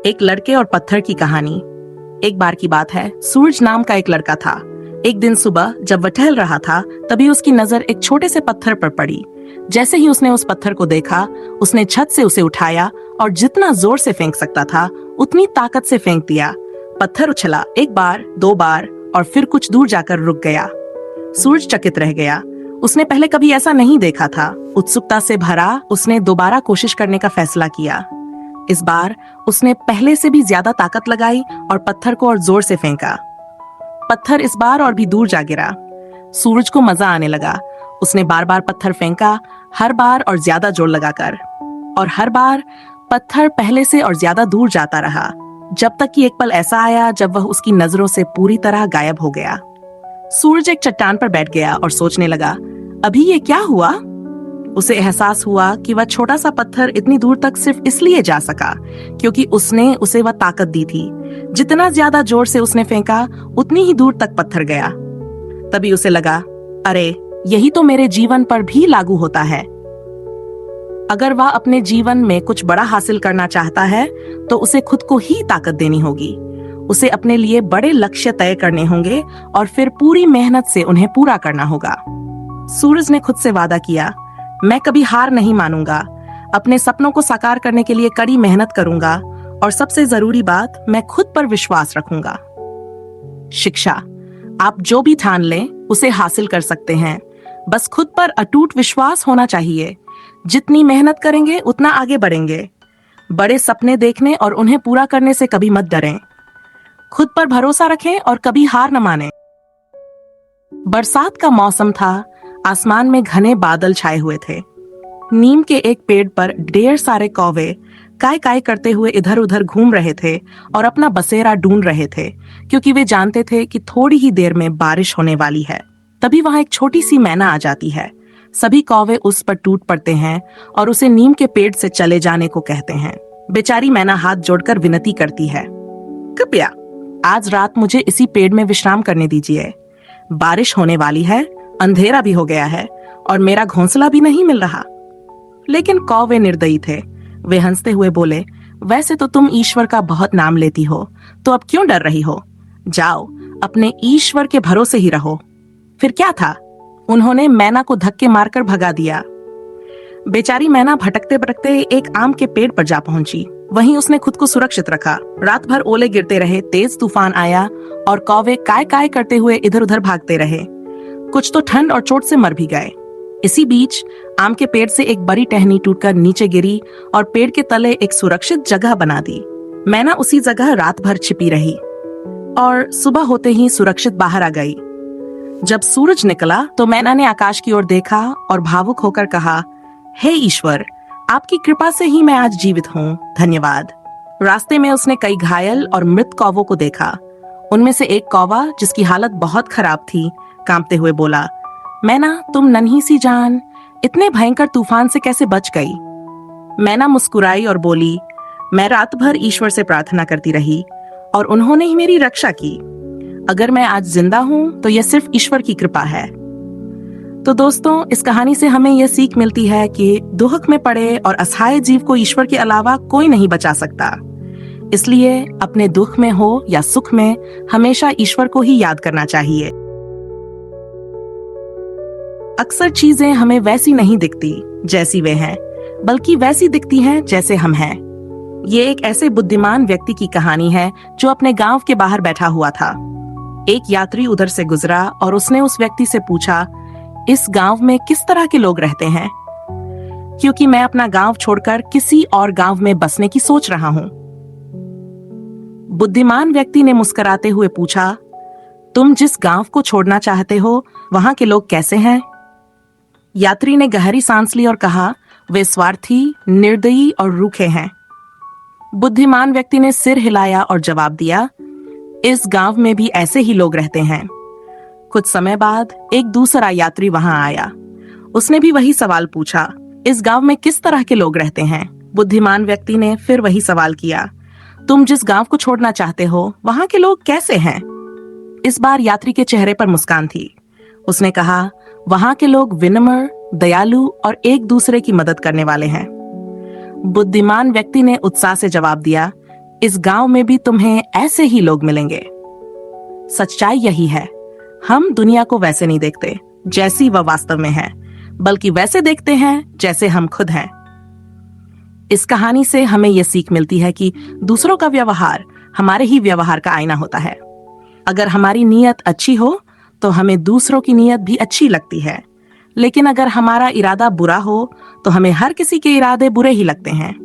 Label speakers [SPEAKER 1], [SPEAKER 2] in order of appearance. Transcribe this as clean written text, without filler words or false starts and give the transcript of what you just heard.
[SPEAKER 1] एक लड़के और पत्थर की कहानी। एक बार की बात है, सूरज नाम का एक लड़का था। एक दिन सुबह जब वह टहल रहा था, तभी उसकी नजर एक छोटे से पत्थर पर पड़ी। जैसे ही उसने उस पत्थर को देखा, उसने छत से उसे उठाया और जितना जोर से फेंक सकता था उतनी ताकत से फेंक दिया। पत्थर उछला, एक बार, दो बार और फिर कुछ दूर जाकर रुक गया। सूरज चकित रह गया। उसने पहले कभी ऐसा नहीं देखा था। उत्सुकता से भरा, उसने दोबारा कोशिश करने का फैसला किया। इस बार उसने पहले से भी ज्यादा ताकत लगाई और पत्थर को और जोर से फेंका। पत्थर इस बार और भी दूर जा गिरा। सूरज को मजा आने लगा। उसने बार बार पत्थर फेंका, हर बार और ज्यादा जोर लगाकर, और हर बार पत्थर पहले से और ज्यादा दूर जाता रहा, जब तक कि एक पल ऐसा आया जब वह उसकी नजरों से पूरी तरह गायब हो गया। सूरज एक चट्टान पर बैठ गया और सोचने लगा, अभी ये क्या हुआ? उसे एहसास हुआ कि वह छोटा सा पत्थर इतनी दूर तक सिर्फ इसलिए जा सका क्योंकि उसने उसे वह ताकत दी थी। जितना ज्यादा जोर से उसने फेंका, उतनी ही दूर तक पत्थर गया। तभी उसे लगा, अरे यही तो मेरे जीवन पर भी लागू होता है। अगर वह अपने जीवन में कुछ बड़ा हासिल करना चाहता है तो उसे खुद को ही ताकत देनी होगी। उसे अपने लिए बड़े लक्ष्य तय करने होंगे और फिर पूरी मेहनत से उन्हें पूरा करना होगा। सूरज ने खुद से वादा किया, मैं कभी हार नहीं मानूंगा। अपने सपनों को साकार करने के लिए कड़ी मेहनत करूंगा और सबसे जरूरी बात, मैं खुद पर विश्वास रखूंगा। शिक्षा, आप जो भी ठान लें उसे हासिल कर सकते हैं। बस खुद पर अटूट विश्वास होना चाहिए। जितनी मेहनत करेंगे उतना आगे बढ़ेंगे। बड़े सपने देखने और उन्हें पूरा करने से कभी मत डरें। खुद पर भरोसा रखें और कभी हार न मानें। बरसात का मौसम था। आसमान में घने बादल छाए हुए थे। नीम के एक पेड़ पर ढेर सारे कौवे काय काय करते हुए इधर उधर घूम रहे थे और अपना बसेरा ढूंढ रहे थे, क्योंकि वे जानते थे कि थोड़ी ही देर में बारिश होने वाली है। तभी वहां एक छोटी सी मैना आ जाती है। सभी कौवे उस पर टूट पड़ते हैं और उसे नीम के पेड़ से चले जाने को कहते हैं। बेचारी मैना हाथ जोड़कर विनती करती है, कृपया आज रात मुझे इसी पेड़ में विश्राम करने दीजिए। बारिश होने वाली है, अंधेरा भी हो गया है और मेरा घोंसला भी नहीं मिल रहा। लेकिन कौवे निर्दयी थे। वे हंसते हुए बोले, वैसे तो तुम ईश्वर का बहुत नाम लेती हो, तो अब क्यों डर रही हो? जाओ, अपने ईश्वर के भरोसे ही रहो। फिर क्या था, उन्होंने मैना को धक्के मारकर भगा दिया। बेचारी मैना भटकते भटकते एक आम के पेड़ पर जा पहुंची। वहीं उसने खुद को सुरक्षित रखा। रात भर ओले गिरते रहे, तेज तूफान आया और कौवे काय काय करते हुए इधर उधर भागते रहे। कुछ तो ठंड और चोट से मर भी गए। इसी बीच आम के पेड़ से एक बड़ी टहनी टूटकर नीचे गिरी और पेड़ के तले एक सुरक्षित जगह बना दी। मैना उसी जगह रात भर छिपी रही और सुबह होते ही सुरक्षित बाहर आ गई। जब सूरज निकला तो मैना ने आकाश की ओर देखा और भावुक होकर कहा, हे ईश्वर, आपकी कृपा से ही मैं आज जीवित हूँ, धन्यवाद। रास्ते में उसने कई घायल और मृत कौवों को देखा। उनमें से एक कौवा, जिसकी हालत बहुत खराब थी, कांपते हुए बोला, मैना, तुम नन्ही सी जान इतने भयंकर तूफान से कैसे बच गई? मैना मुस्कुराई और बोली, मैं रात भर ईश्वर से प्रार्थना करती रही और उन्होंने ही मेरी रक्षा की। अगर मैं आज जिंदा हूं तो यह सिर्फ ईश्वर की कृपा है। तो दोस्तों, इस कहानी से हमें यह सीख मिलती है कि दुख में पड़े और असहाय जीव को ईश्वर के अलावा कोई नहीं बचा सकता। इसलिए अपने दुख में हो या सुख में हमेशा ईश्वर को ही याद करना चाहिए। अक्सर चीजें हमें वैसी नहीं दिखती जैसी वे हैं, बल्कि वैसी दिखती हैं जैसे हम हैं। ये एक ऐसे बुद्धिमान व्यक्ति की कहानी है जो अपने गांव के बाहर बैठा हुआ था। एक यात्री उधर से गुजरा और उसने उस व्यक्ति से पूछा, इस गांव में किस तरह के लोग रहते हैं? क्योंकि मैं अपना गांव छोड़कर किसी और गांव में बसने की सोच रहा हूं। बुद्धिमान व्यक्ति ने मुस्कुराते हुए पूछा, तुम जिस गांव को छोड़ना चाहते हो वहां के लोग कैसे हैं? यात्री ने गहरी सांस ली और कहा, वे स्वार्थी, निर्दयी और रूखे हैं। बुद्धिमान व्यक्ति ने सिर हिलाया और जवाब दिया, इस गांव में भी ऐसे ही लोग रहते हैं। कुछ समय बाद एक दूसरा यात्री वहां आया। उसने भी वही सवाल पूछा, इस गांव में किस तरह के लोग रहते हैं? बुद्धिमान व्यक्ति ने फिर वही सवाल किया, तुम जिस गांव को छोड़ना चाहते हो वहां के लोग कैसे हैं? इस बार यात्री के चेहरे पर मुस्कान थी। उसने कहा, वहां के लोग विनम्र, दयालु और एक दूसरे की मदद करने वाले हैं। बुद्धिमान व्यक्ति ने उत्साह से जवाब दिया, इस गांव में भी तुम्हें ऐसे ही लोग मिलेंगे। सच्चाई यही है, हम दुनिया को वैसे नहीं देखते जैसी वह वास्तव में है, बल्कि वैसे देखते हैं जैसे हम खुद हैं। इस कहानी से हमें यह सीख मिलती है कि दूसरों का व्यवहार हमारे ही व्यवहार का आईना होता है। अगर हमारी नीयत अच्छी हो तो हमें दूसरों की नीयत भी अच्छी लगती है, लेकिन अगर हमारा इरादा बुरा हो तो हमें हर किसी के इरादे बुरे ही लगते हैं।